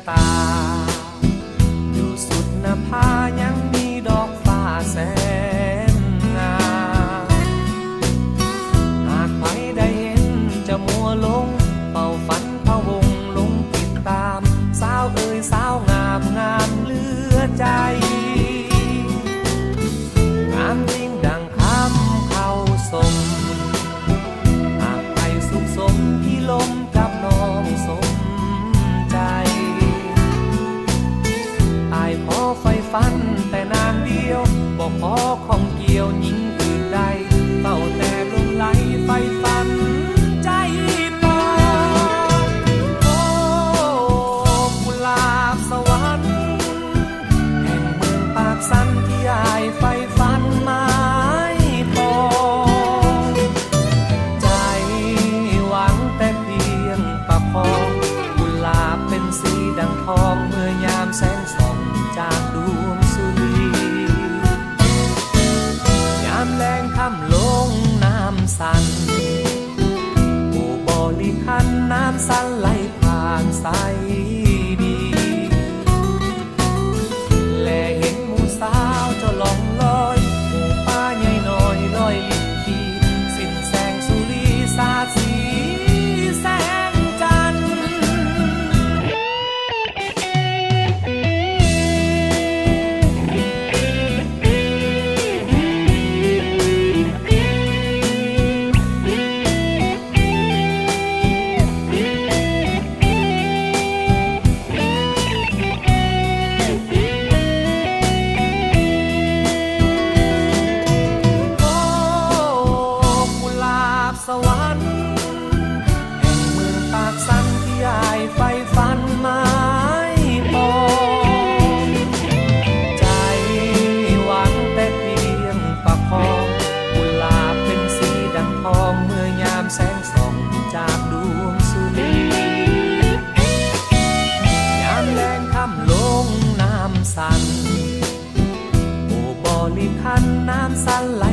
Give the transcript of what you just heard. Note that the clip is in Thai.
ตาอยู่สุดหน้าผายังมีดอกฟ้าแสนงามหากใครได้เห็นจะมัวลงเป่าฝันพะวงลงติดตามสาวเอ่ยสาวงามงามเหลือใจงามจริงดังคำเข้าสมหากใครสุขสมที่ลมกับน้องสมใจอายขอไฟฟันแต่นางเดียวบอกขอของเกี่ยวหญิงอื่นใดเฝ้าแต่ลมไหลไฟฟันใจปองโอ้กุหลาบสวรรค์แห่งเมืองปากสันที่อายไฟฟันไม้ปองใจหวังแต่เพียงประคองกุหลาบเป็นสีดังทองเมื่อยามแสงส่องจากดวงสุรียามแรงค่ำลงน้ำสั่นผู้บริคันน้ำสั่นไหลผ่านใสดีและเห็นหมู่สาวเจ้าล่องลอยหมู่ป่าใหญ่น้อยลอยลิบทีสิ้นแสงสุรีสาดสีแสงจันทร์สวรรค์แห่งเมืองปากสันที่อายไฟฟันไม้ปองใจหวังแต่เพียงประคองกุหลาบเป็นสีดังทองเมื่อยามแสงส่องจากดวงสุรียามแรงค่ำลงน้ำสั่นโอ้บริคันน้ำสั่นไหล